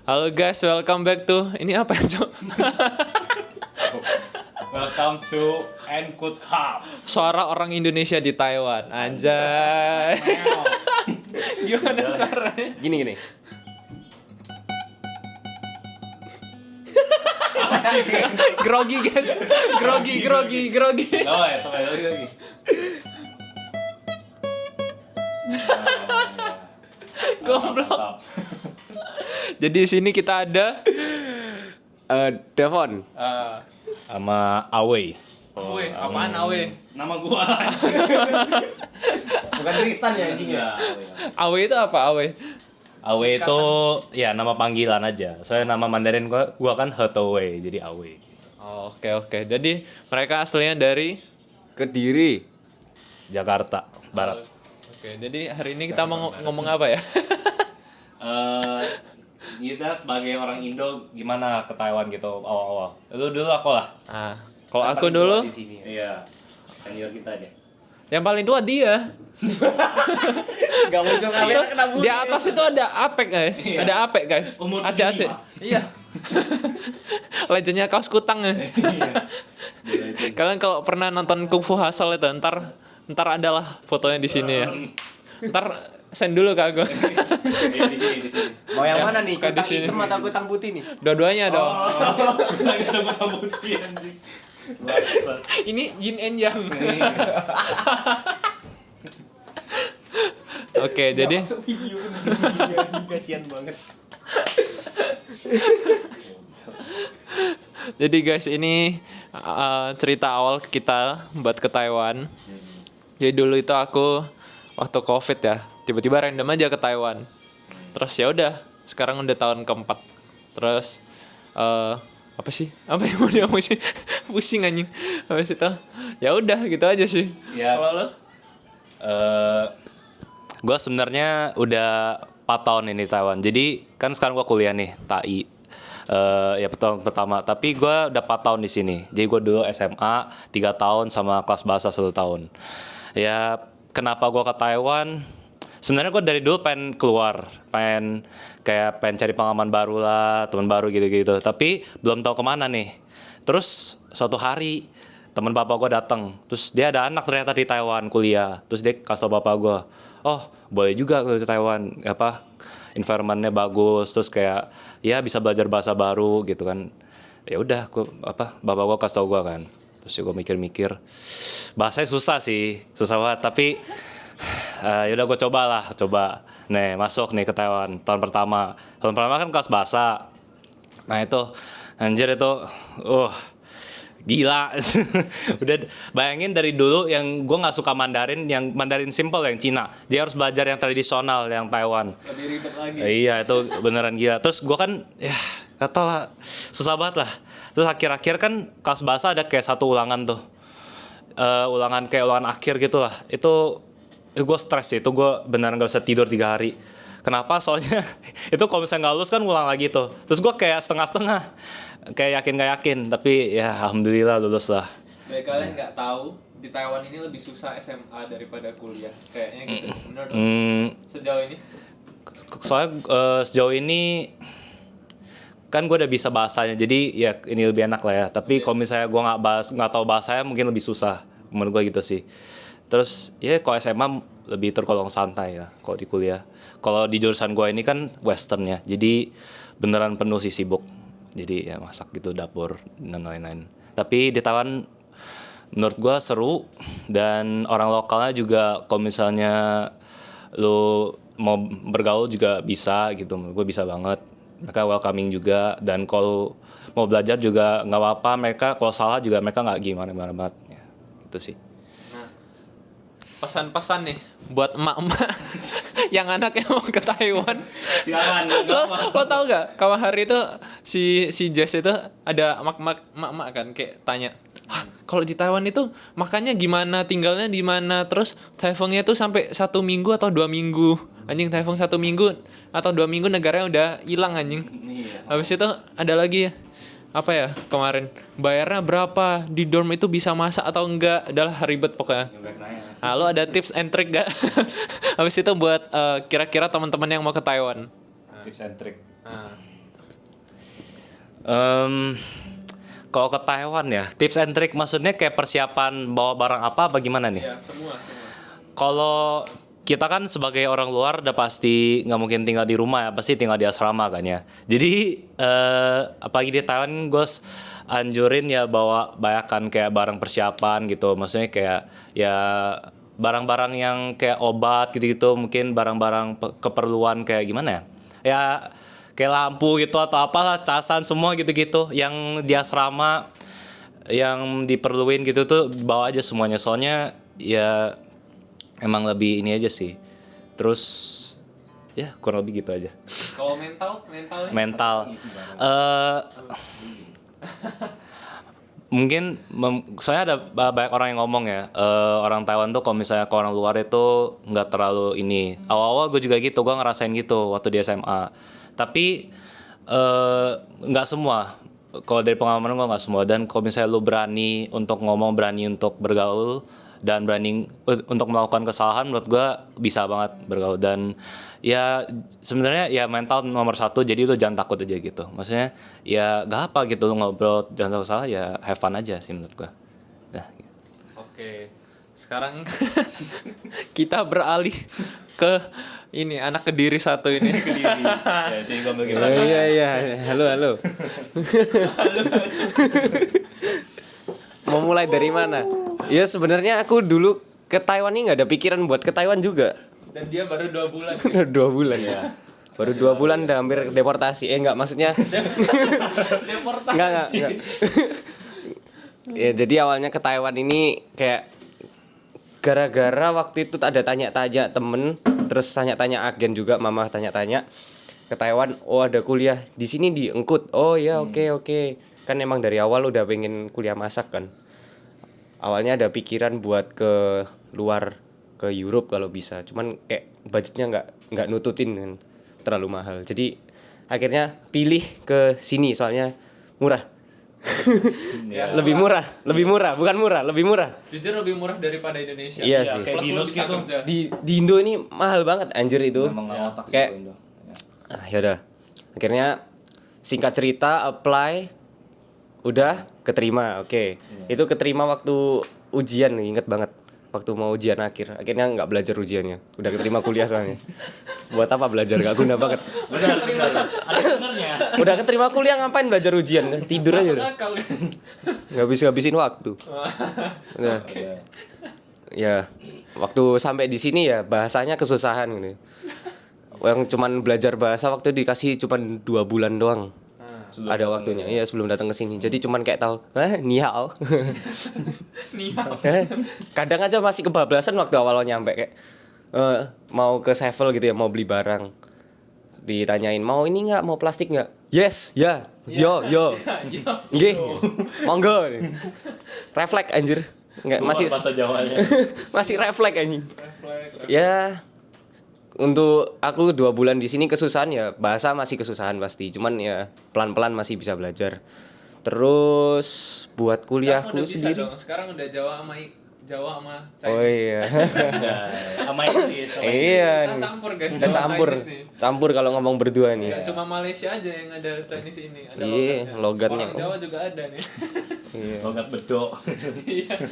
Halo guys, welcome back to ini apa ya, Cok? Welcome to Enkut Hub. Suara orang Indonesia di Taiwan. Anjay. Gimana suaranya? Gini. Grogi guys. Grogi. Oh ya, sampai lagi. Goblok. Mantap. Jadi di sini kita ada Devon. Sama Awei. Awe, apaan Awe? Nama gua. Bukan Tristan ya anjingnya. Awe itu apa Awe? Awei itu ya nama panggilan aja. Soalnya nama Mandarin gua kan Hetowei, jadi Awei. Oh, oke. Jadi mereka aslinya dari Kediri. Jakarta Barat. Oke, jadi hari ini kita mau ngomong apa ya? Kita sebagai orang Indo gimana ke Taiwan gitu awal-awal. Lu dulu aku lah. Kalau aku dulu, Iya. Senior kita aja. yang paling tua dia. Gak muncul kamera kena Di atas itu ada Apek guys, Iya. ada Apek guys. Umur Aceh. 75. Iya. Legendnya kaos kutang ya. Kalian kalau pernah nonton Kung Fu Hustle itu ntar adalah fotonya di sini ya. Ntar send dulu ke aku. Di sini. Mau yang Ya, mana nih? bukan di Kutang sini. hitam atau kutang putih nih? Dua-duanya dong. Lagi tunggu putih anjing. Bangsat. Ini yin and yang. Oke, jadi Masuk video kasihan banget. Jadi guys, ini cerita awal kita buat ke Taiwan. Jadi dulu itu aku waktu COVID ya, tiba-tiba random aja ke Taiwan. Terus ya udah, sekarang udah tahun keempat. Terus apa sih? Apa yang mau dia pusing? Pusing anjing. Habis itu ya udah gitu aja sih. Ya. Kalau lo? Gue sebenarnya udah 4 tahun ini di Taiwan. Jadi kan sekarang gue kuliah nih, TAI. Ya tahun pertama. Tapi gue udah 4 tahun di sini. Jadi gue dulu SMA 3 tahun sama kelas bahasa 1 tahun. Ya kenapa gue ke Taiwan? Sebenarnya gue dari dulu pengen keluar, pengen cari pengalaman baru lah, teman baru gitu-gitu. Tapi belum tahu kemana nih. Terus suatu hari teman bapak gue datang, terus dia ada anak ternyata di Taiwan kuliah. Terus dia kasih tau bapak gue, oh boleh juga ke Taiwan, environmentnya bagus, terus kayak ya bisa belajar bahasa baru gitu kan. Ya udah, bapak gue kasih tau gue kan. Terus gue mikir-mikir, bahasanya susah banget, tapi yaudah gue coba. Nih masuk nih ke Taiwan tahun pertama kan kelas bahasa. Nah itu anjir itu, gila. Udah bayangin dari dulu yang gue nggak suka Mandarin, yang Mandarin simple yang Cina, dia harus belajar yang tradisional yang Taiwan. Lebih ribet lagi. Iya itu beneran gila. Terus gue kan ya kata lah susah banget lah. Terus akhir-akhir kan kelas bahasa ada kayak satu ulangan tuh, ulangan akhir gitu lah. Itu gue stres sih, itu gue beneran gak bisa tidur 3 hari. Kenapa? Soalnya itu kalau misalnya nggak lulus kan ulang lagi tuh. Terus gue kayak setengah-setengah, kayak yakin gak yakin. Tapi ya alhamdulillah lulus lah. Baik, kalian nggak tahu di Taiwan ini lebih susah SMA daripada kuliah. Kayaknya gitu. Bener dong. Sejauh ini? Soalnya sejauh ini kan gue udah bisa bahasanya, jadi ya ini lebih enak lah ya. Tapi kalau misalnya gue nggak tahu bahasanya mungkin lebih susah. Menurut gue gitu sih. Terus ya kalau SMA lebih tergolong santai lah kalau di kuliah. Kalau di jurusan gue ini kan western ya, jadi beneran penuh sih sibuk. Jadi ya masak gitu dapur dan lain-lain. Tapi di Taiwan menurut gue seru, dan orang lokalnya juga kalau misalnya lu mau bergaul juga bisa gitu. Menurut gue bisa banget. Mereka welcoming juga, dan kalau mau belajar juga nggak apa-apa. Mereka kalau salah juga mereka nggak gimana banget ya, gitu sih. Pesan-pesan nih buat emak-emak yang anaknya mau ke Taiwan. Silakan. Lo tau gak kawan hari itu si Jess itu ada emak-emak kan kayak tanya, kalau di Taiwan itu makannya gimana, tinggalnya di mana, terus typhoonnya itu sampai 1 minggu atau 2 minggu. Anjing, typhoon 1 minggu atau 2 minggu negaranya udah hilang anjing. Habis itu ada lagi ya, apa ya kemarin, bayarnya berapa, di dorm itu bisa masak atau enggak, adalah ribet pokoknya. Nah, lo ada tips and trick gak? Habis itu buat kira-kira teman-teman yang mau ke Taiwan. Tips and trick. Kalau ke Taiwan ya, tips and trick maksudnya kayak persiapan bawa barang apa gimana nih? Ya, semua. Kalau kita kan sebagai orang luar udah pasti nggak mungkin tinggal di rumah ya, pasti tinggal di asrama kan ya. Jadi apalagi di Taiwan gue anjurin ya bawa banyakan kayak barang persiapan gitu. Maksudnya kayak ya barang-barang yang kayak obat gitu-gitu, mungkin barang-barang keperluan kayak gimana ya? Ya kayak lampu gitu atau apalah, casan semua gitu-gitu yang di asrama yang diperluin gitu tuh bawa aja semuanya, soalnya ya emang lebih ini aja sih. Terus ya kurang lebih gitu aja. Kalau mentalnya? Mental mungkin soalnya ada banyak orang yang ngomong ya, orang Taiwan tuh kalau misalnya ke orang luar itu nggak terlalu ini. Awal-awal gue juga gitu, gue ngerasain gitu waktu di SMA. Tapi nggak semua. Kalau dari pengalaman gue nggak semua. Dan kalau misalnya lu berani untuk ngomong, berani untuk bergaul, dan berani untuk melakukan kesalahan, menurut gue bisa banget bergaul. Dan ya sebenarnya ya mental nomor satu, jadi lu jangan takut aja gitu. Maksudnya ya gak apa gitu, lu ngobrol jangan takut salah, ya have fun aja sih menurut gue. Nah, gitu. Oke. Sekarang kita beralih ke ini anak Kediri satu ini. Ya sih gue Iya. Halo. Mau mulai dari mana? Ya sebenarnya aku dulu ke Taiwan ini nggak ada pikiran buat ke Taiwan juga. Dan dia baru 2 bulan. 2 bulan ya. Baru 2 bulan udah hampir deportasi. Enggak, maksudnya Deportasi. enggak. Ya jadi awalnya ke Taiwan ini kayak gara-gara waktu itu ada tanya-tanya temen, terus tanya-tanya agen juga, mama tanya-tanya ke Taiwan. Oh ada kuliah di sini di Engkut. Oh ya oke. Kan emang dari awal udah pengen kuliah masak kan. Awalnya ada pikiran buat ke luar, ke Europe kalau bisa. Cuman kayak budgetnya nggak nututin kan, terlalu mahal. Jadi akhirnya pilih ke sini soalnya murah. lebih murah, bukan murah, lebih murah. Jujur lebih murah daripada Indonesia. Iya sih. kayak Plus di lu Indos bisa gitu. kerja. Di Indo ini mahal banget anjir itu. Kayak yaudah. Akhirnya singkat cerita apply, udah keterima. Oke. Itu keterima waktu ujian, inget banget. Waktu mau ujian akhir. Akhirnya nggak belajar ujiannya. Udah keterima kuliah soalnya. Buat apa belajar, gak guna banget. Benar. Ada benernya. Udah keterima kuliah ngapain belajar ujian? Tidur aja Masuk udah. akal. Ngabisin waktu. Udah. Ya, waktu sampai di sini ya bahasanya kesusahan gitu. Yang cuman belajar bahasa waktu dikasih cuman 2 bulan doang. Ada waktunya. Iya, sebelum datang ke sini. Jadi cuman kayak tahu, ni hao. Kadang aja masih kebablasan waktu awal nyampe kayak mau ke Sevel gitu ya, mau beli barang. Ditanyain, "Mau ini enggak? Mau plastik enggak?" "Yes, ya. Yo. Nggih. Monggo." Refleks anjir. Enggak masih bahasa Jawanya. masih refleks anjing. Ya untuk aku 2 bulan di sini kesusahan ya, bahasa masih kesusahan pasti. Cuman ya pelan-pelan masih bisa belajar. Terus buat kuliahku sendiri. Dong. Sekarang udah Jawa sama Chinese. Oh iya. Sama Inggris. Iya. Kita campur guys. Kita Jawa campur. Chinese nih. Campur kalau ngomong berdua nih. Gak cuma Malaysia aja yang ada Chinese ini, ada Iya, logatnya. Orang Jawa juga ada nih. Iya. Logat bedok.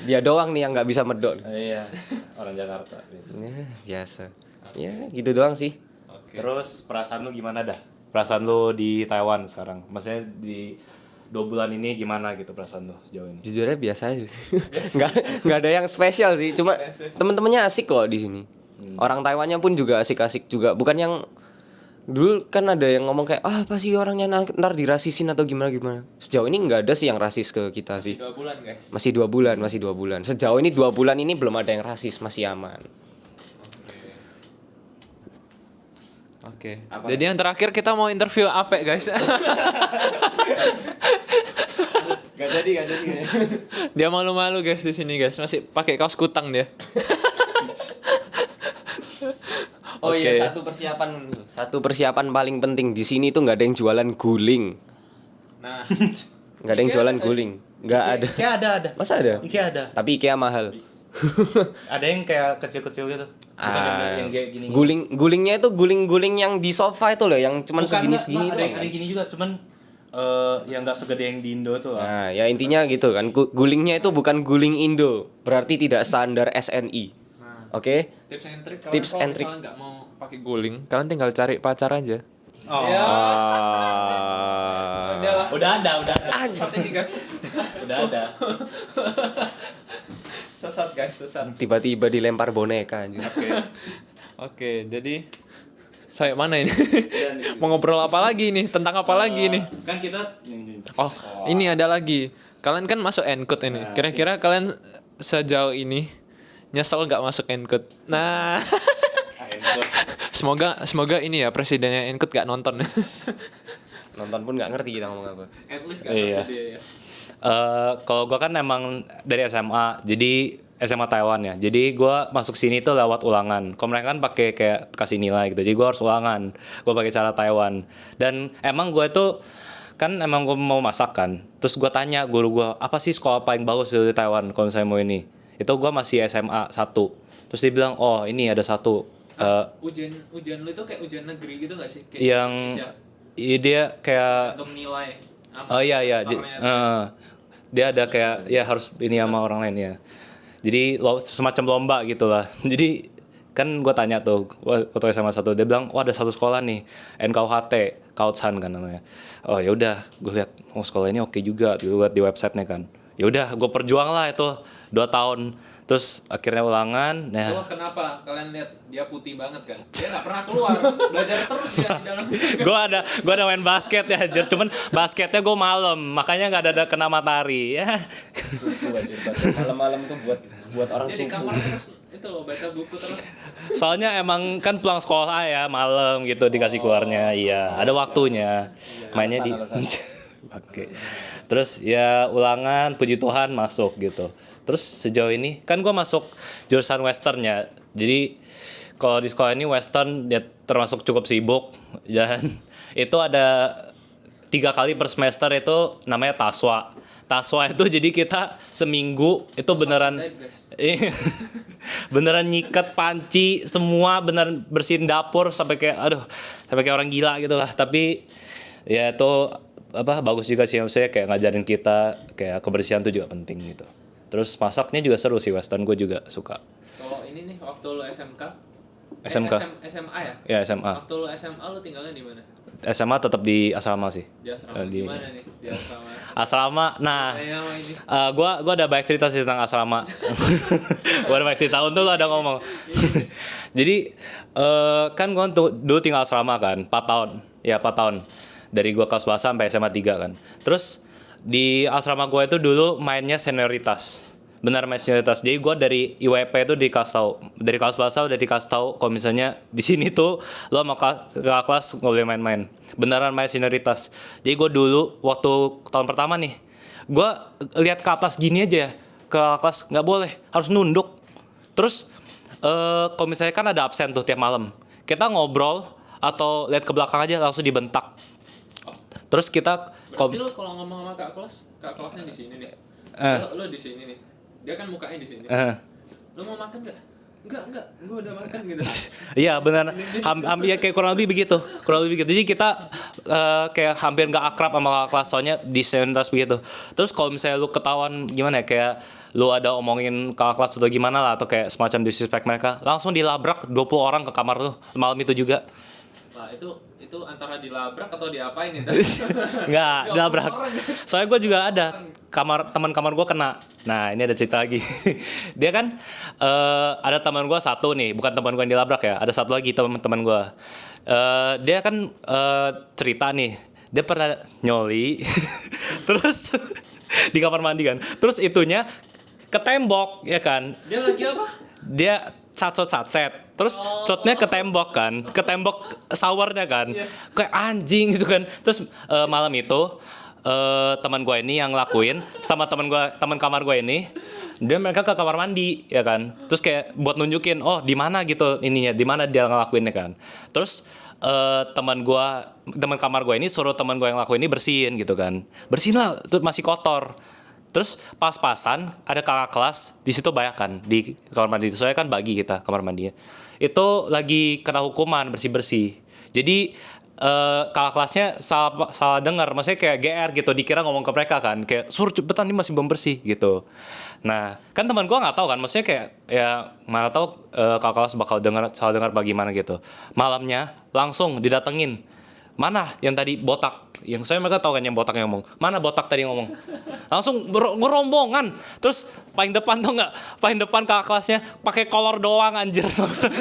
Dia doang nih yang nggak bisa medok. Iya. Orang Jakarta. Ya, biasa. Ya, gitu doang sih. Oke. Terus perasaan lu gimana dah? Perasaan lu di Taiwan sekarang? Maksudnya di 2 bulan ini gimana gitu perasaan lu sejauh ini? Jujurnya biasa aja. nggak ada yang spesial sih. Cuma temen-temennya asik kok di sini. Orang Taiwannya pun juga asik-asik juga. Bukan yang dulu kan ada yang ngomong kayak apa sih orangnya ntar dirasisin atau gimana. Sejauh ini nggak ada sih yang rasis ke kita sih. 2 bulan guys. Masih 2 bulan. Sejauh ini 2 bulan ini belum ada yang rasis, masih aman. Oke. Jadi yang terakhir kita mau interview Ape guys. Gak jadi. Dia malu-malu guys di sini guys. Masih pakai kaos kutang dia. Oh Oke. iya, satu persiapan paling penting di sini tuh nggak ada yang jualan guling. Nah, Nggak ada yang IKEA jualan ada guling. Nggak ada. IKEA ada. Masa ada? IKEA ada. Tapi IKEA mahal. Ada yang kayak kecil-kecil gitu. Bukan yang kayak gini. Gulingnya itu guling-guling yang di sofa itu loh, yang cuman Bukan, segini-segini. ada yang gini juga, cuman yang nggak segede yang di Indo tuh lah. Nah, ya intinya gitu kan. Gulingnya itu bukan guling Indo, berarti tidak standar SNI. Nah, Oke? tips and trick Tips kalau and trick. misalnya nggak mau pakai guling, kalian tinggal cari pacar aja. Oh. Ya. Ah. Udahlah. Udah ada. Sesat ini guys. Udah ada. Sesat guys, sesat. Tiba-tiba dilempar boneka anjir. Oke, jadi saya mana ini? Mau ngobrol apa lagi nih? Tentang apa lagi nih? Kan kita Oh, ini ada lagi. Kalian kan masuk Encode ini. Kira-kira kalian sejauh ini nyesel nggak masuk Encode? Nah, semoga ini ya presidennya Encode nggak nonton. Nonton pun nggak ngerti kita ngomong apa. At least nggak Iya. nonton dia ya. Kalau gue kan emang dari SMA, jadi SMA Taiwan ya. Jadi gue masuk sini tuh lewat ulangan. Kalau mereka kan pakai kayak kasih nilai gitu. Jadi gue harus ulangan. Gue pakai cara Taiwan. Dan emang gue tuh kan emang gue mau masak kan. Terus gue tanya guru gue, apa sih sekolah paling bagus di Taiwan kalau misalnya mau ini? Itu gue masih SMA 1. Terus dia bilang, oh ini ada satu. Ujian lu itu kayak ujian negeri gitu nggak sih? Kayak Yang Indonesia, iya, dia kayak untuk nilai. oh iya Skornya. dia ada kayak ya harus ini sama orang lain ya. Jadi semacam lomba gitulah. Jadi kan gue tanya tuh waktu SMA 1, dia bilang ada satu sekolah nih NKUHT Kaosan kan namanya. Oh ya udah, gue lihat sekolah ini oke juga, gue lihat di websitenya kan. Ya udah, gue perjuang lah itu 2 tahun. Terus akhirnya ulangan. Nah, Itulah kenapa kalian lihat dia putih banget kan? Dia nggak pernah keluar, belajar terus ya di dalam. gue ada main basket ya anjir, cuman basketnya gue malam, makanya nggak ada kena matahari ya. Malam-malam tuh buat orang Dia di kamar terus itu loh baca buku terus. Soalnya emang kan pulang sekolah ya malam gitu dikasih keluarnya, iya ada waktunya mainnya di. Oke. Terus ya ulangan, puji Tuhan masuk gitu. Terus sejauh ini kan gue masuk jurusan Western ya. Jadi kalau di sekolah ini Western dia termasuk cukup sibuk dan itu ada 3 kali per semester itu namanya taswa. Taswa itu jadi kita seminggu itu beneran Ajaib, guys. beneran nyikat panci semua, beneran bersihin dapur sampai kayak orang gila gitu lah. Tapi ya itu bagus juga sih, maksudnya kayak ngajarin kita kayak kebersihan tuh juga penting gitu. Terus masaknya juga seru sih, Western gue juga suka. Kalau ini nih waktu lu SMK. SMK. SMA ya? Ya SMA. Waktu lu SMA lu tinggalnya di mana? SMA tetap di asrama sih. Di asrama. Di mana nih? Di asrama. Asrama. Nah, Kayak ini. gua ada banyak cerita sih tentang asrama. Gua ada banyak cerita, untuk lo ada ngomong. Jadi kan gua dulu tinggal asrama kan 4 tahun. Ya 4 tahun. Dari gua kelas bahasa sampai SMA 3 kan. Terus di asrama gua itu dulu mainnya senioritas. Benar main senioritas. Jadi gue dari IWP itu dikasih tahu, dari kelas bahasa udah dikasih tahu kalau misalnya di sini tuh lo mau ke kelas nggak boleh main-main. Beneran main senioritas. Jadi gue dulu waktu tahun pertama nih, gue lihat ke atas gini aja ya, ke kelas nggak boleh, harus nunduk. Terus kalau misalnya kan ada absen tuh tiap malam, kita ngobrol atau lihat ke belakang aja langsung dibentak. Terus kita Berarti lu kalau ngomong sama kak kelasnya di sini nih. Lu di sini nih. Dia kan mukanya di sini. Lu mau makan nggak? Enggak, gua udah makan gitu. Iya benar, hampir ya, kayak kurang lebih begitu. Jadi kita kayak hampir nggak akrab sama kelas, soalnya di senioritas begitu. Terus kalau misalnya lu ketahuan gimana ya, kayak lu ada omongin kakak kelas atau gimana lah, atau kayak semacam disrespect mereka, langsung dilabrak 20 orang ke kamar lu malam itu juga. Nah, itu antara dilabrak atau diapain itu? Nggak, dilabrak. Soalnya gue juga ada teman kamar gue kena. Nah ini ada cerita lagi. Dia kan ada teman gue satu nih, bukan teman gue yang dilabrak ya. Ada satu lagi teman gue. Dia kan cerita nih, dia pernah nyoli, terus di kamar mandi kan. Terus itunya ke tembok ya kan. Dia lagi apa? Dia satset. Terus shotnya ke tembok kan, ke tembok showernya kan, kayak anjing gitu kan. Terus malam itu teman gue ini yang ngelakuin sama teman kamar gue ini, mereka ke kamar mandi ya kan. Terus kayak buat nunjukin di mana gitu ininya, di mana dia ngelakuinnya kan. Terus teman kamar gue ini suruh teman gue yang ngelakuin ini bersihin gitu kan. Bersihin lah, tuh masih kotor. Terus pas-pasan ada kakak kelas di situ banyak kan di kamar mandi itu. Soalnya kan bagi kita kamar mandinya. Itu lagi kena hukuman bersih-bersih. Jadi kakak kelasnya salah dengar, maksudnya kayak GR gitu, dikira ngomong ke mereka kan, kayak suruh cepetan ini masih belum bersih gitu. Nah kan teman gue nggak tahu kan, maksudnya kayak ya mana tahu kakak kelas bakal salah dengar bagaimana gitu. Malamnya langsung didatengin, mana yang tadi botak, yang saya mereka tahu kan yang botak yang ngomong, mana botak tadi ngomong, langsung gerombongan, terus paling depan tuh nggak, paling depan kakak kelasnya pakai kolor doang anjir, maksud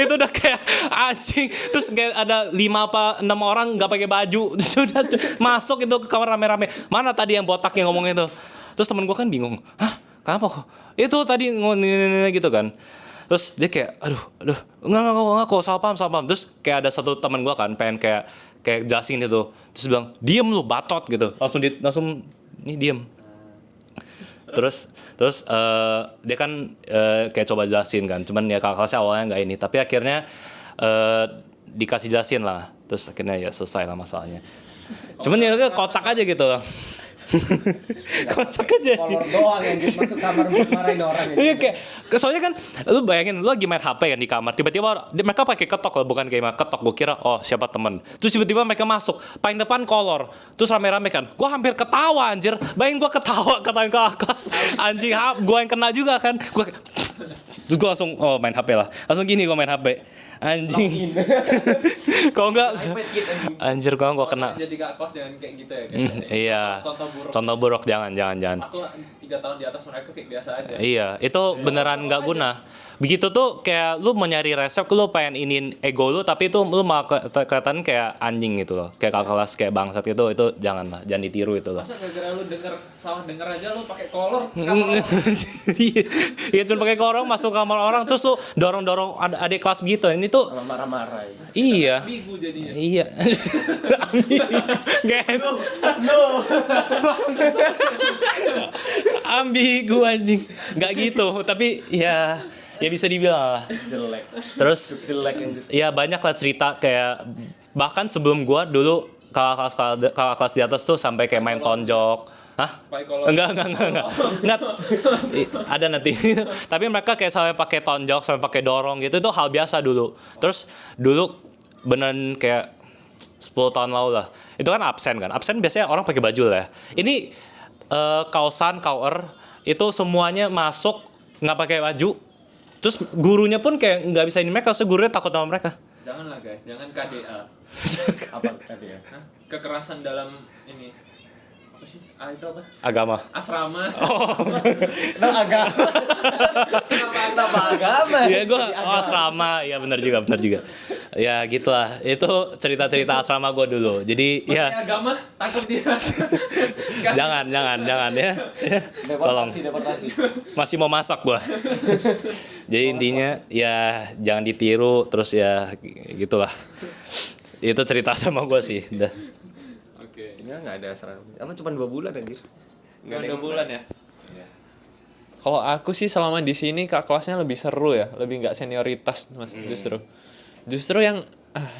itu udah kayak anjing, terus kayak ada 5 apa 6 orang nggak pakai baju, sudah masuk itu ke kamar rame-rame, mana tadi yang botak yang ngomong itu, terus temen gue kan bingung, hah kenapa kok itu tadi ngomong gitu kan. Terus dia kayak aduh enggak kok salah paham, terus kayak ada satu teman gua kan pengen kayak jelasin itu, terus bilang diem lu batot gitu, langsung nih diem. Terus dia kan kayak coba jelasin kan, cuman ya kakak kelasnya awalnya nggak ini, tapi akhirnya dikasih jelasin lah, terus akhirnya ya selesai lah masalahnya. Cuman ya kocak aja gitu. Kocak aja. Kolor doang yang masuk kamar buat marahin orang itu. Iya kayak soalnya kan lu bayangin lu lagi main HP kan di kamar, tiba-tiba mereka pakai ketok loh, bukan kayak ketok, gue kira oh siapa temen, terus tiba-tiba mereka masuk paling depan kolor, terus rame-rame kan, gue hampir ketawa anjir, bayangin gue ketawain ke kelas anjing, gue yang kena juga kan, terus gue langsung main HP lah, langsung gini gue main HP anjing. Kalau enggak anjir kalau gue kena. Jadi kak kelas jangan kayak gitu ya. Iya. Contoh buruk jangan. Aku 3 tahun di atas mereka kayak biasa aja. Iya, itu beneran nggak guna. Begitu tuh kayak lu mau nyari resep, lu pengen iniin ego lu, tapi itu lu malah kelihatan kayak anjing gitu loh, kayak kakak kelas kayak bangsat gitu, itu jangan ditiru itu loh. Masa gara-gara lu salah denger aja lu pakai kolor Iya cuma pakai kolor masuk kamar orang, terus lu dorong adik kelas gitu, ini tuh Marah-marah. iya. Ambigu jadinya. Iya. Ambigu anjing. Nggak gitu, tapi ya bisa dibilang lah. Jelek. Terus Jelek anjir. ya banyak lah cerita kayak bahkan sebelum gua dulu kakak kelas di atas tuh sampai kayak main tonjok. Hah? Pakai kolor. Enggak. Ada nanti. Tapi mereka kayak sampai pakai tonjok, sampai pakai dorong gitu, itu hal biasa dulu. Terus dulu beneran kayak 10 tahun lalu lah. Itu kan absen kan. Absen biasanya orang pakai baju lah ya. Ini kauer itu semuanya masuk nggak pakai baju. Terus gurunya pun kayak nggak bisa ini mereka, soalnya gurunya takut sama mereka. Janganlah guys, jangan KDA. Apa tadi ya? Hah? Kekerasan dalam ini. Apa sih? Itu apa? Agama. Asrama. Nah, agama. Kenapa agama? Iya gue asrama, ya benar juga. Ya gitulah, itu cerita asrama gue dulu. Jadi Pakai ya agama takut dia. jangan ya. Tolong. Deportasi. Masih mau masak gue. Jadi intinya ya jangan ditiru, terus ya gitulah. Itu cerita sama gue sih. Dah. Oke. Ini nggak ada asrama. Apa cuma 2 bulan anjir? Cuma 2 bulan ya. Kalau aku sih selama di sini kak kelasnya lebih seru ya, lebih nggak senioritas mas justru yang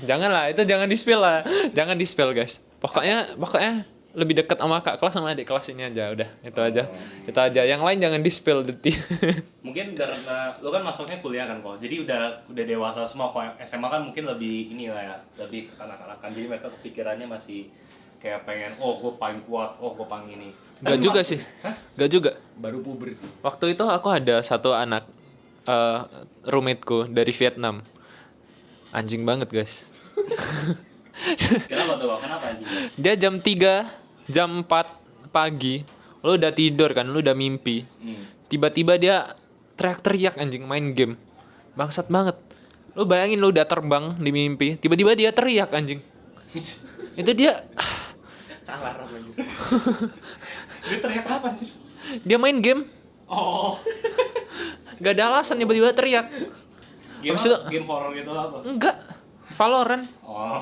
janganlah itu jangan di spill guys. Pokoknya lebih dekat sama kak kelas sama adik kelas ini aja udah itu aja yang lain jangan di spill Mungkin karena lu kan masuknya kuliah kan kok, jadi udah dewasa semua kok. SMA kan mungkin lebih ini lah ya, lebih kekanak-kanakan, jadi mereka kepikirannya masih kayak pengen gue paling kuat, gue paling ini. Gak juga sih. Gak juga. Baru puber sih. Waktu itu aku ada satu anak roommateku dari Vietnam. Anjing banget guys. Kenapa tuh? Kenapa anjing? Dia jam 3, jam 4 pagi, lu udah tidur kan, lu udah mimpi. Tiba-tiba dia teriak-teriak anjing main game. Bangsat banget. Lu bayangin lu udah terbang di mimpi, tiba-tiba dia teriak anjing. Itu dia Alarm anjir. Dia teriak apa anjir? dia main game. Oh. Gak ada alasan tiba-tiba teriak. Game horror gitu apa? Enggak. Valorant. Oh.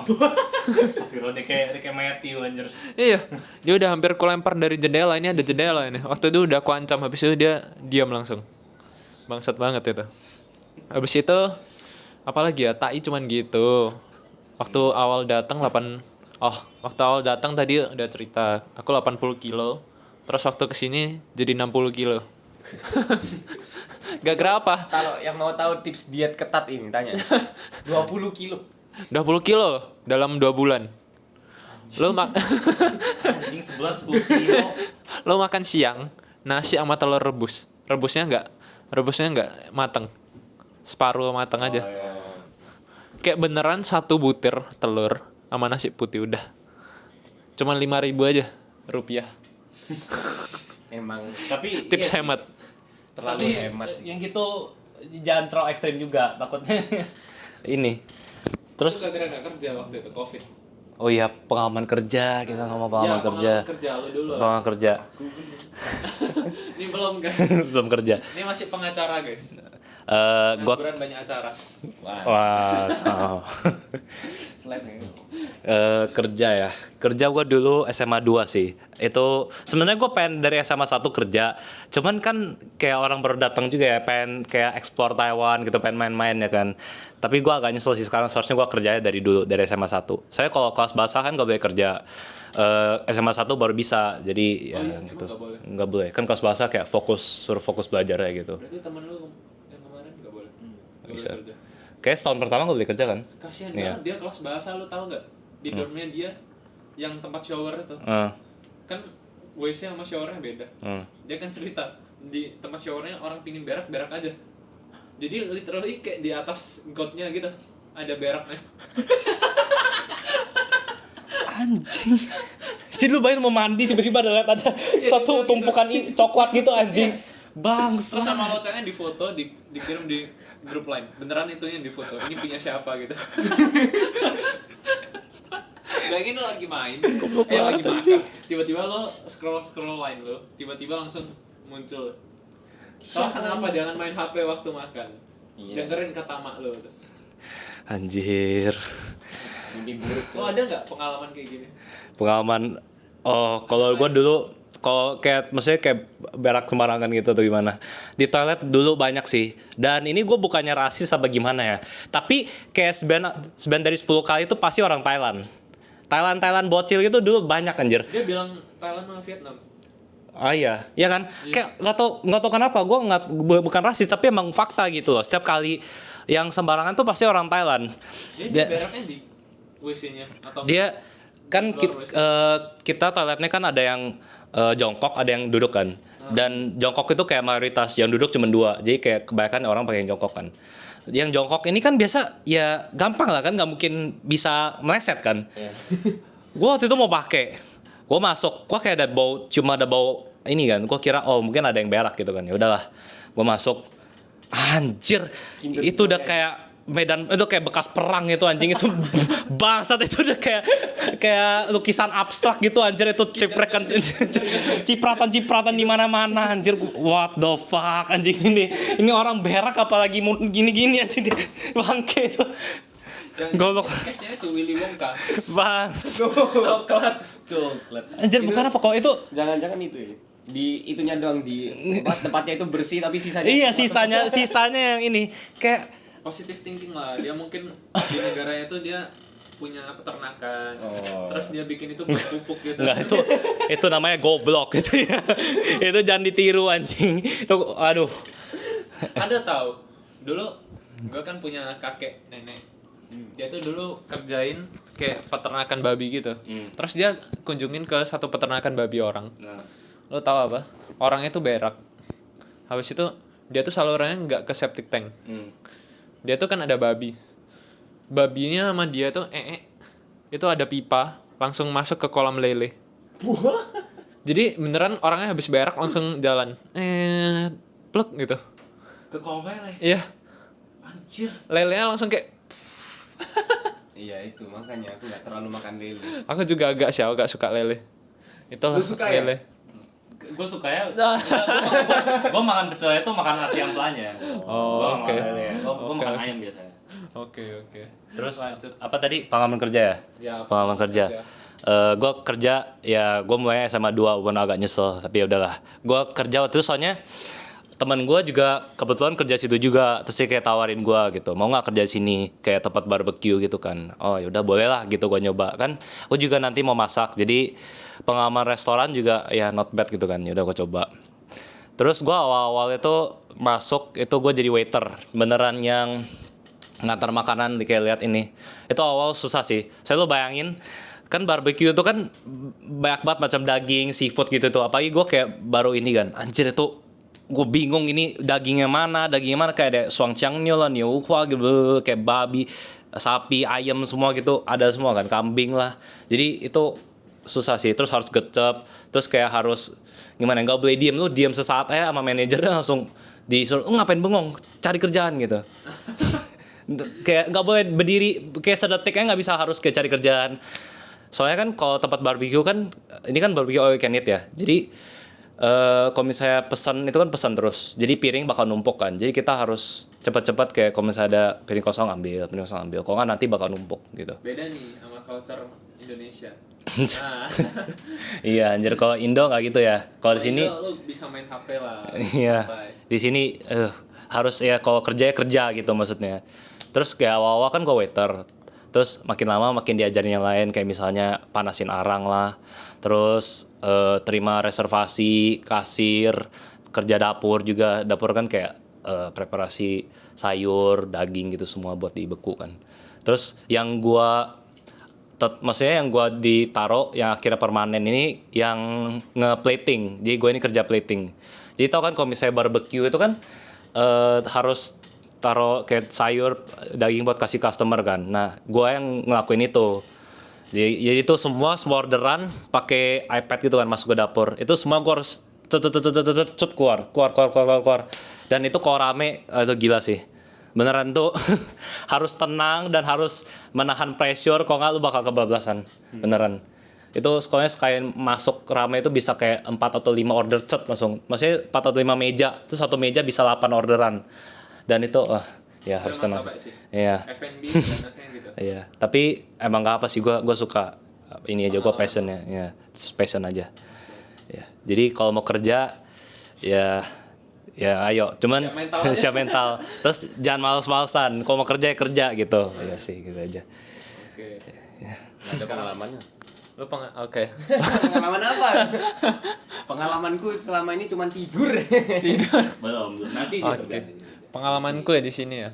Astagfirullah, dia kayak Matthew anjir. Iya. Dia udah hampir kulempar dari jendela. Ini ada jendela ini. Waktu itu udah kuancam, habis itu dia diam langsung. Bangsat banget itu. Habis itu apalagi ya? Tai cuman gitu. Waktu awal datang tadi udah cerita. Aku 80 kilo. Terus waktu kesini jadi 60 kilo. Gak berapa. Kalau yang mau tahu tips diet ketat ini tanya. 20 kilo. 20 kilo loh dalam 2 bulan. Lo Anjing sebulan 10 kilo. lo makan siang nasi sama telur rebus. Rebusnya nggak mateng. Separuh mateng aja. Kayak beneran 1 butir telur sama nasi putih udah. Cuman 5.000 aja rupiah. Emang Tapi Tips iya, hemat. terlalu hemat. yang gitu jangan terlalu ekstrim juga takutnya. Ini. Terus Gara-gara nggak kerja waktu itu covid. oh iya pengalaman kerja, kita ngomong pengalaman kerja. Kerja lo dulu. Pengalaman kerja. Ini belum kan? Belum kerja. Ini masih pengacara guys. Gua Ngangguran banyak acara. wah kerja ya. Kerja gue dulu SMA 2 sih. Itu sebenarnya gue pengen dari SMA 1 kerja. Cuman kan kayak orang baru datang juga ya, pengen kayak explore Taiwan gitu, pengen main-main ya kan. Tapi gue agak nyesel sih sekarang, seharusnya gue kerjanya dari dulu, dari SMA 1. Saya kalau kelas bahasa kan gak boleh kerja. SMA 1 baru bisa. Jadi ya gitu. Nggak boleh. Kan kelas bahasa kayak suruh fokus belajar ya gitu. Berarti temen lu yang kemarin nggak boleh. Nggak Bisa. boleh kerja. Kayak setahun pertama gak boleh kerja kan? Kasihan Iya. banget dia kelas bahasa, lu tahu nggak? Di dormnya dia yang tempat shower itu kan WC sama showernya beda. Dia kan cerita di tempat showernya orang pingin berak aja. Jadi literally kayak di atas gotnya gitu ada beraknya. Anjing. Jadi lu bayangin mau mandi tiba-tiba ada satu tumpukan coklat gitu anjing. Bangsa. Terus sama locengnya di foto, dikirim di grup lain. Beneran itu yang di foto. Ini punya siapa gitu. Bayangin lo lagi main, lagi makan. Tiba-tiba lo scroll line lo, tiba-tiba langsung muncul. Soal kenapa jangan main HP waktu makan? Iya. Dengerin kata mak lo. Anjir. Mimpi buruk. Lo ada nggak pengalaman kayak gini? Pengalaman kalau gua dulu kalau kayak maksudnya kayak berak sembarangan gitu atau gimana. Di toilet dulu banyak sih. Dan ini gue bukannya rasis apa gimana ya. Tapi kayak 9 dari 10 kali itu pasti orang Thailand. Thailand bocil gitu dulu banyak anjir. Dia bilang Thailand sama Vietnam. Ah iya, iya kan? Kayak nggak tau kenapa gue bukan rasis tapi emang fakta gitu loh. Setiap kali yang sembarangan tuh pasti orang Thailand. Dia beraknya di WC-nya atau Dia kan kita toiletnya kan ada yang jongkok, ada yang duduk kan. Dan jongkok itu kayak mayoritas, yang duduk cuma 2. Jadi kayak kebanyakan orang pakai yang jongkok kan. Yang jongkok ini kan biasa ya gampang lah kan, nggak mungkin bisa meleset kan. Gue waktu itu mau pakai, gue masuk, gue kayak cuma ada bau ini kan. Gue kira mungkin ada yang berak gitu kan. Ya udahlah, gue masuk. Anjir, itu udah kayak medan, itu kayak bekas perang itu anjing itu. Bangsat, itu udah kayak lukisan abstrak gitu anjir, itu cipratan di mana-mana anjir. What the fuck anjing ini orang berak apalagi gini-gini anjing. Bangke itu. Golok. Case-nya itu Willy Wonka. Bang. Coklat. Anjir bukan apa kok itu. Jangan-jangan itu ya. Di itunya doang di tempatnya itu bersih tapi sisanya. Iya, sisanya yang ini kayak Positive thinking lah, dia mungkin di negaranya itu dia punya peternakan, terus dia bikin itu pupuk gitu. enggak, itu namanya goblok itu ya. Itu jangan ditiru anjing. Itu aduh. Ada tahu dulu gue kan punya kakek nenek, dia tuh dulu kerjain kayak peternakan babi gitu. Terus dia kunjungin ke satu peternakan babi orang. Lo tahu apa? Orangnya tuh berak. Habis itu dia tuh salurannya nggak ke septic tank. Dia tuh kan ada babinya sama dia tuh itu ada pipa langsung masuk ke kolam lele. Jadi beneran orangnya habis berak langsung jalan plek gitu Ke kolam lele. iya, Anjir. lelenya langsung kayak. Iya itu makanya aku nggak terlalu makan lele. Aku juga agak suka lele. Itulah Lu suka ya? lele. Gue suka ya. Gue makan pecel itu makan hati yang pelanya. Oh, oke. Gue makan Oke. ayam biasanya. Oke. Terus Lanjut. apa tadi? Pengalaman kerja ya? Ya, Pengalaman kerja. Gue kerja ya gue mulai SMA 2 walaupun agak nyesel tapi ya udahlah. Gue kerja waktu itu soalnya teman gue juga kebetulan kerja situ juga, terus dia kayak tawarin gue gitu, mau nggak kerja sini kayak tempat barbecue gitu kan. Oh ya udah boleh lah gitu, gue nyoba kan. Gue juga nanti mau masak, jadi pengalaman restoran juga ya not bad gitu kan. Ya udah gue coba. Terus gue awal-awal itu masuk itu gue jadi waiter, beneran yang ngantar makanan kayak lihat ini. Itu awal susah sih. Saya lo bayangin kan barbecue itu kan banyak banget macam daging, seafood gitu tuh. Apalagi gue kayak baru ini kan. Anjir itu gue bingung ini dagingnya mana kayak ada suangciangnya lah, niuhua gitu, kayak babi, sapi, ayam semua gitu ada semua kan, kambing lah. Jadi itu susah sih. Terus harus gecep, terus kayak harus gimana, nggak boleh diem, lu diem sesaat aja sama manajernya langsung disuruh ngapain bengong, cari kerjaan gitu. Kayak nggak boleh berdiri kayak sedetik aja nggak bisa, harus kayak cari kerjaan. Soalnya kan kalau tempat barbecue kan ini kan barbecue all you can eat ya, jadi kalau misalnya pesan itu kan pesan terus, jadi piring bakal numpuk kan, jadi kita harus cepat-cepat kayak kalau misalnya ada piring kosong ambil, kalau nggak nanti bakal numpuk gitu. Beda nih sama culture Indonesia. Nah, Iya anjir, kalau Indo nggak gitu ya, kalau di sini lu bisa main HP lah. iya santai. di sini harus ya kalau kerja ya kerja gitu maksudnya. Terus kayak awal-awal kan gue waiter, terus makin lama makin diajarin yang lain, kayak misalnya panasin arang lah, terus terima reservasi, kasir, kerja dapur juga. Dapur kan kayak preparasi sayur, daging gitu semua buat dibeku kan. Terus yang gua maksudnya yang gua ditaro yang akhirnya permanen ini yang nge-plating. Jadi gue ini kerja plating. Jadi tau kan kalau misalnya barbecue itu kan harus taruh kayak sayur, daging buat kasih customer kan. Nah, gue yang ngelakuin itu. Jadi itu semua orderan pakai iPad gitu kan masuk ke dapur. Itu semua gue harus keluar. Dan itu kalau rame itu gila sih. Beneran tuh harus tenang dan harus menahan pressure, kalau nggak lu bakal kebablasan. Beneran. Itu sekolahnya sekalian masuk rame itu bisa kayak 4 atau 5 order langsung. Maksudnya 4 atau 5 meja, terus satu meja bisa 8 orderan. Dan itu ya harus tenang. Iya. F&B enaknya gitu. Iya, tapi emang nggak apa sih, gue suka ini aja, gue passionnya, ya passion aja. Ya, jadi kalau mau kerja ya ayo, cuman siap mental. Terus jangan males-malesan. Kalau mau kerja ya kerja gitu. Iya sih, gitu aja. Oke. Nggak ada pengalamannya. Lu oke. Pengalaman apa? Pengalamanku selama ini cuma tidur. Belum. Nanti Oke. Pengalamanku ya di sini ya.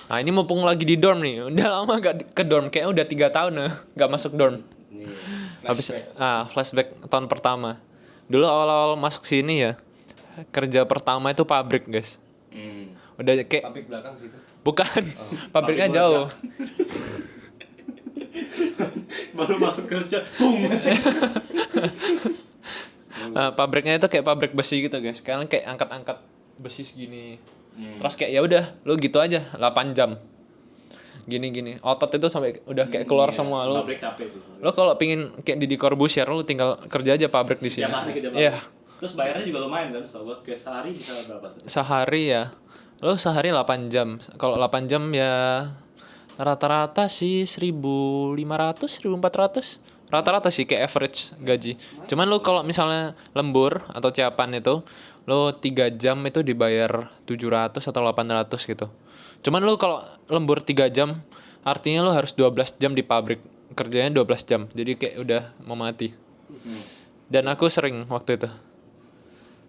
Nah, ini mumpung lagi di dorm nih. Udah lama gak ke dorm, kayaknya udah 3 tahun nih gak masuk dorm. Habis flashback tahun pertama. Dulu awal-awal masuk sini ya, kerja pertama itu pabrik, guys. Udah kayak Pabrik belakang situ. bukan. Pabriknya jauh. Baru masuk kerja. Pabriknya itu kayak pabrik besi gitu, guys. Kalian kayak angkat-angkat besi segini. Terus kayak ya udah, lu gitu aja 8 jam. Gini. Otot itu sampai udah kayak keluar semua lu. Pabrik capek tuh. Lu kalau pingin kayak Deddy Corbuzier, lu tinggal kerja aja pabrik di sini. Iya. Terus bayarnya juga lumayan kan, so kayak sehari bisa berapa tuh? Sehari ya. Lu sehari 8 jam. Kalau 8 jam ya rata-rata sih 1.500, 1.400. Rata-rata sih kayak average gaji. Cuman lu kalau misalnya lembur atau ciapan itu, lu 3 jam itu dibayar 700 atau 800 gitu. Cuman lu kalau lembur 3 jam, artinya lu harus 12 jam di pabrik. Kerjanya 12 jam. Jadi kayak udah mau mati. Dan aku sering waktu itu.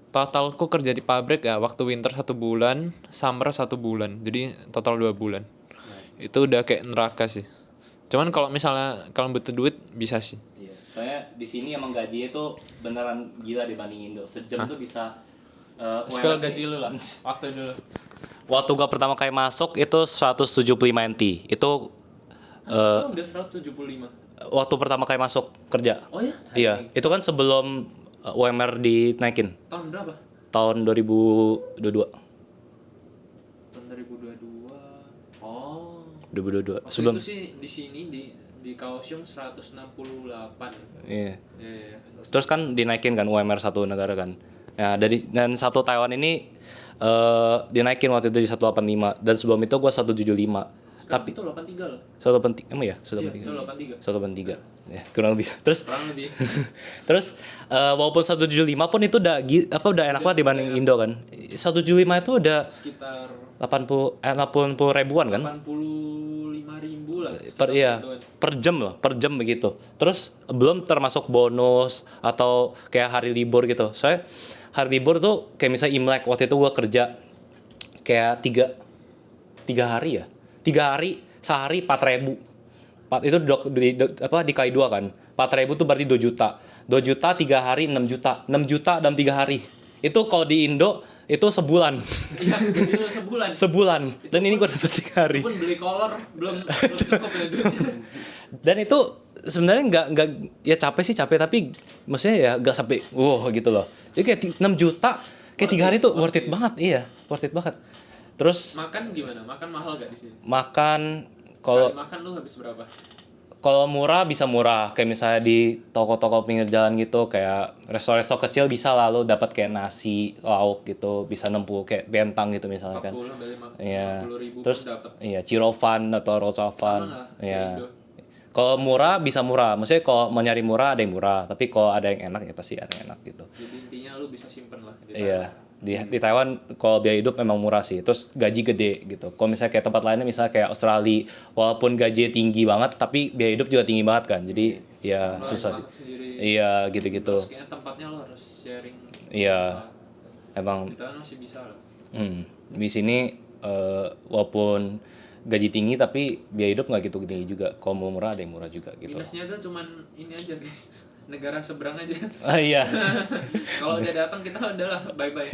Totalku kerja di pabrik ya, waktu winter 1 bulan, summer 1 bulan. Jadi total 2 bulan. Itu udah kayak neraka sih. Cuman kalau misalnya kalian butuh duit bisa sih. Iya. Soalnya di sini emang gajinya tuh beneran gila dibanding Indo. Sejam tuh bisa Spill gaji lu lah. Waktu dulu. Waktu gua pertama kali masuk itu 175 NT. Itu udah 175. waktu pertama kali masuk kerja. Oh ya? Iya, itu kan sebelum UMR dinaikin. Tahun berapa? Tahun 2022. Tahun 2022. Oh. 2022. Waktu Sebelum itu sih di sini di Kaohsiung 168. iya. Iya. Terus kan dinaikin kan UMR satu negara kan. Nah, dan satu Taiwan ini dinaikin waktu itu di 185 dan sebelum itu gua 175. Tapi itu 83 loh. 183 emang ya? Iya, 183. 183. Ya, kurang lebih. Terus Kurang lebih. terus walaupun 175 pun itu udah enak banget dibanding Indo kan. 175 itu udah Sekitar 80 ribuan kan? 85.000 lah. Per jam loh, per jam begitu. Terus belum termasuk bonus atau kayak hari libur gitu. Soalnya hari libur tuh kayak misalnya Imlek, waktu itu gua kerja kayak 3 hari ya. 3 hari sehari 4.000. Itu dikali 2 kan. 4.000 tuh berarti 2 juta. 2 juta 3 hari 6 juta. 6 juta dalam 3 hari. Itu kalau di Indo itu sebulan. Iya, jadi lu sebulan. Sebulan. Dan ini gue dapat 3 hari. Pun beli kolor belum cukup ya duitnya. Dan itu sebenarnya nggak ya capek sih capek, tapi maksudnya ya nggak sampai gitu loh. Jadi kayak 6 juta kayak 3 hari tuh worth it banget. Iya, worth it banget. Terus Makan gimana? Makan mahal gak di sini? makan Kalau kalau makan lu habis berapa? kalau murah bisa murah, kayak misalnya di toko-toko pinggir jalan gitu, kayak resto-resto kecil bisa lah lo dapat kayak nasi lauk gitu, bisa 60 kayak bentang gitu misalnya kan. 40 dari Iya. 50 ribu Terus pun dapat. iya Cirovan atau Rosavan. Sama lah, Iya. kayak Indo. Kalau murah bisa murah. Maksudnya kalau mau nyari murah ada yang murah, tapi kalau ada yang enak ya pasti ada yang enak gitu. Jadi intinya lu bisa simpen lah. Di Iya. Di Taiwan kalau biaya hidup memang murah sih. Terus gaji gede gitu. Kalau misalnya kayak tempat lainnya misalnya kayak Australia, walaupun gaji tinggi banget tapi biaya hidup juga tinggi banget kan. Jadi ya Lu susah harus sih. masak sendiri. Iya gitu-gitu. Terus kayaknya tempatnya lo harus sharing. Iya. Emang Kita kan masih bisa lah. di sini walaupun gaji tinggi tapi biaya hidup nggak gitu tinggi juga. Kalau mau murah ada yang murah juga gitu. Minusnya tuh cuman ini aja guys. Negara seberang aja. Ah iya. Kalau udah datang kita udahlah bye bye.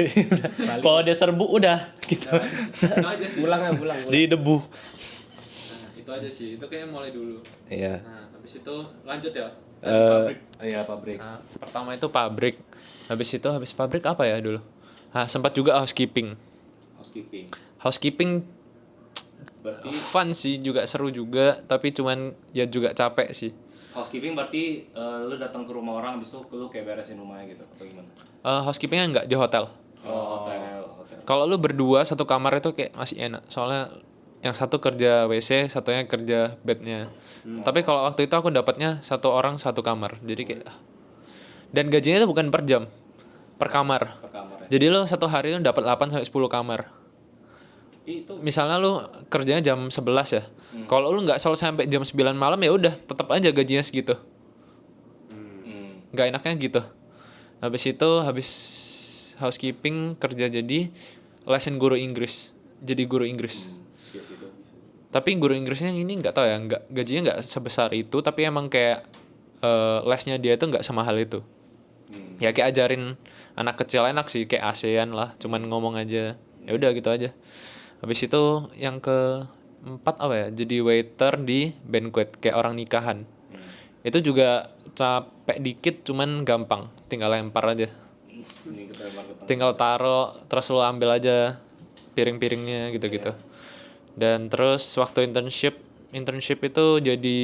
Kalau dia serbu udah gitu. Itu aja sih. Pulang. Di debu. Nah, itu aja sih. Itu kayaknya mulai dulu. Iya. Nah, habis itu lanjut ya. Pabrik. Iya pabrik. Nah, pertama itu pabrik. Habis pabrik apa ya dulu? Nah, sempat juga housekeeping. Housekeeping. Housekeeping Berarti fun sih, juga seru juga, tapi cuman ya juga capek sih. housekeeping berarti lu datang ke rumah orang habis itu lu kayak beresin rumahnya gitu atau gimana? Housekeepingnya enggak di hotel. Oh, hotel. Kalau lu berdua satu kamar itu kayak masih enak. Soalnya yang satu kerja WC, satunya kerja bednya. Tapi kalau waktu itu aku dapatnya satu orang satu kamar. Jadi kayak dan gajinya itu bukan per jam, per kamar. Per kamar ya. Jadi lu satu hari lu dapat 8 sampai 10 kamar. Itu Misalnya lu kerjanya jam 11 ya. Kalau lu nggak selesai sampai jam 9 malam ya udah tetap aja gajinya segitu. Nggak enaknya gitu. Habis housekeeping kerja jadi lesson guru Inggris. Jadi guru Inggris. Tapi guru Inggrisnya yang ini nggak tahu ya, nggak gajinya nggak sebesar itu, tapi emang kayak lesnya dia itu nggak semahal itu. Ya kayak ajarin anak kecil enak sih, kayak ASEAN lah, cuman ngomong aja. Ya udah gitu aja. Habis itu yang keempat apa ya? Jadi waiter di banquet kayak orang nikahan. Itu juga capek dikit, cuman gampang. Tinggal lempar aja. Tinggal taruh, terus lo ambil aja piring-piringnya gitu-gitu. Dan terus waktu internship itu jadi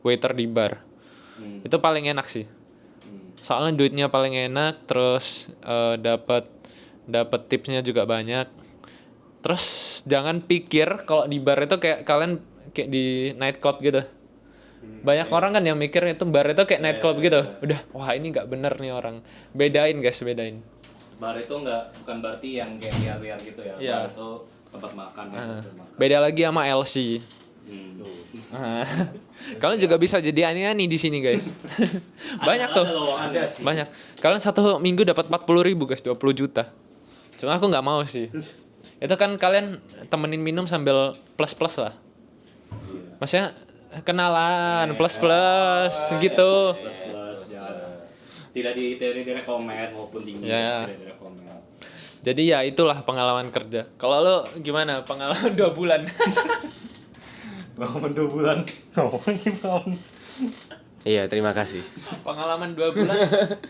waiter di bar. Itu paling enak sih. Soalnya duitnya paling enak, terus dapat tipsnya juga banyak. Terus jangan pikir kalau di bar itu kayak kalian kayak di night club gitu. Banyak orang kan yang mikir itu bar itu kayak night club gitu. Udah, wah ini nggak bener nih orang. Bedain guys, bedain. bar itu bukan berarti yang kayak liar-liar gitu ya. Iya. Bar itu tempat makan. Beda lagi sama LC. Kalian juga bisa jadi ani-ani di sini guys. Banyak tuh. Ada sih. Banyak. Kalian satu minggu dapat 40.000 guys, 20 juta. Cuma aku nggak mau sih. Itu kan kalian temenin minum sambil plus-plus lah. Maksudnya kenalan, plus-plus gitu. Plus tidak direkomend maupun tinggi. Ya. Tidak direkomend. Jadi ya itulah pengalaman kerja. Kalau lo gimana? Pengalaman 2 bulan. Pengalaman 2 bulan. Ngomongin pengalaman. Iya, terima kasih. Pengalaman 2 bulan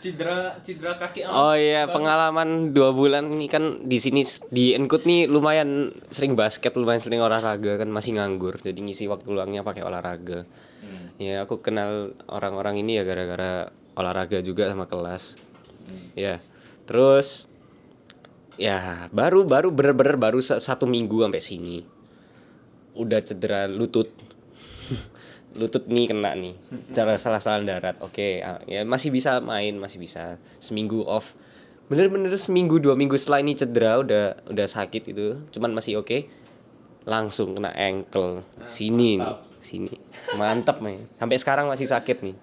cedera kaki. Oh iya, pengalaman 2 bulan ini kan di sini di Enkut nih lumayan sering basket, lumayan sering olahraga kan, masih nganggur. Jadi ngisi waktu luangnya pakai olahraga. Ya, aku kenal orang-orang ini ya gara-gara olahraga juga sama kelas. Ya. Terus ya baru bener-bener baru 1 minggu sampai sini. Udah cedera lutut. Lutut nih kena nih salah darat. Oke, ya masih bisa main, masih bisa seminggu off, bener-bener seminggu 2 minggu setelah ini cedera udah sakit itu, cuman masih oke. Langsung kena ankle sini nih, sini mantap nih, sampai sekarang masih sakit nih.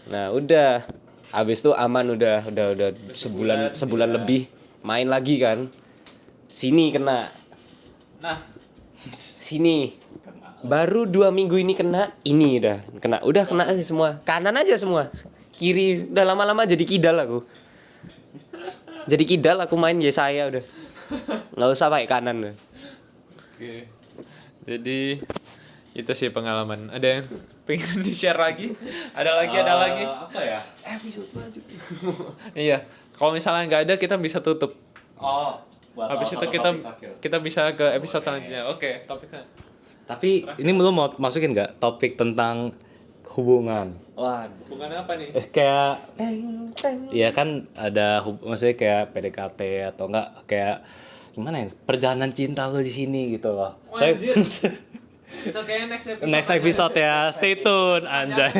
Nah udah habis itu aman, udah sebulan lebih main lagi kan, sini kena. Nah, Sini. Baru 2 minggu ini kena, ini udah kena aja semua. Kanan aja semua. Kiri udah lama-lama jadi kidal aku. Jadi kidal aku main ya saya udah. Nggak usah pakai kanan udah. Oke. Jadi itu sih pengalaman. Ada yang pengen di-share lagi? Ada lagi? Apa ya? Episode selanjutnya. Iya. Kalau misalnya nggak ada, kita bisa tutup. Oh, buat Habis itu kita bisa ke episode selanjutnya. Oke, topik selanjutnya. Tapi ini lu mau masukin nggak topik tentang hubungan? Wah, Bukan apa nih? Kayak ya kan ada maksudnya kayak PDKT atau enggak kayak gimana ya? Perjalanan cinta lu di sini gitu loh. Wah, anjir. Itu kayak next Next episode ya. Stay tune anjay.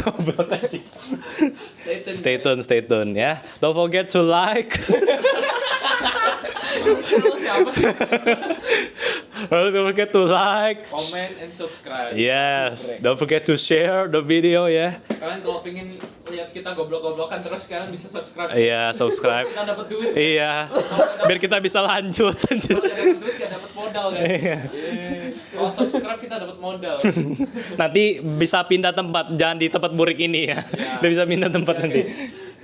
Goblok anjing. Stay tune ya. Don't forget to like. Siapa sih? Don't forget to like. Comment and subscribe. Yes. Don't forget to share the video ya. Kalian kalau pengen lihat kita goblok-goblokan terus, kalian bisa subscribe. Iya, subscribe. Kita dapat duit. Iya. Biar kita bisa lanjut anjir. Kalau dapat duit gak dapat modal kan. Kalau subscribe kita dapat modal. Nanti bisa pindah tempat, jangan di tempat burik ini ya. Udah bisa pindah tempat nanti.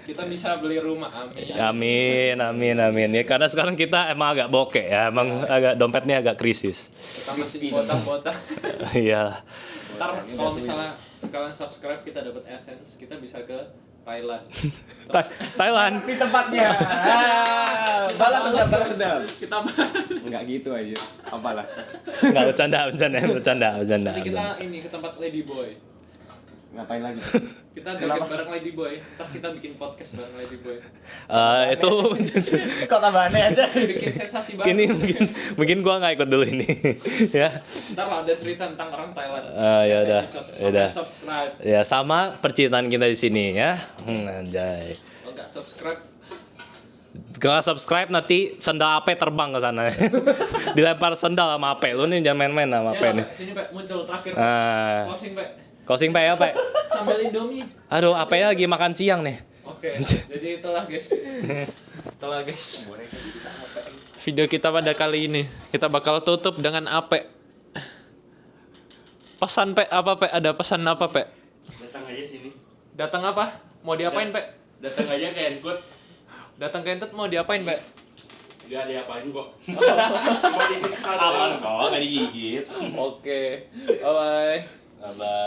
Kita bisa beli rumah, amin. Amin. Ya karena sekarang kita emang agak bokeh ya, emang agak dompetnya agak krisis. Kita masih botak-botak. Iya. Ntar kalau misalnya kalian subscribe kita dapat essence, kita bisa ke Thailand. Thailand. di tempatnya. Balas dendam. Kita Enggak gitu aja. Apalah. Enggak bercanda. nanti kita ini ke tempat Lady Boy. Ngapain lagi? Kita joget bareng Lady Boy. Ntar kita bikin podcast bareng Lady Boy. Itu Kok tambahannya aja? Bikin sensasi banget. ini mungkin gua nggak ikut dulu ini. Ya. Ntar lah ada cerita tentang orang Thailand. Ya udah. Ya udah. Subscribe. Ya sama percintaan kita di sini ya. Anjay. Kalau nggak subscribe, Kalau subscribe nanti sendal AP terbang ke sana. Dilempar sendal sama AP. Lu nih jangan main-main sama AP nih. Sini Pak, muncul terakhir. Ah. Closing Pak. Closing Pak ya, Pak. Sambil Indomie. Aduh, AP-nya lagi makan siang nih. Oke, jadi itulah guys. Video kita pada kali ini kita bakal tutup dengan Ape. Pesan Pe, apa Pe? Ada pesan apa Pe? Datang aja sini. Datang apa? Mau diapain Pe? Datang aja ke Enkut. Datang ke Entet mau diapain Pe? Gak ada apain kok. Cuma disiksa doang. kok, nggak digigit. Oke, bye bye. Bye.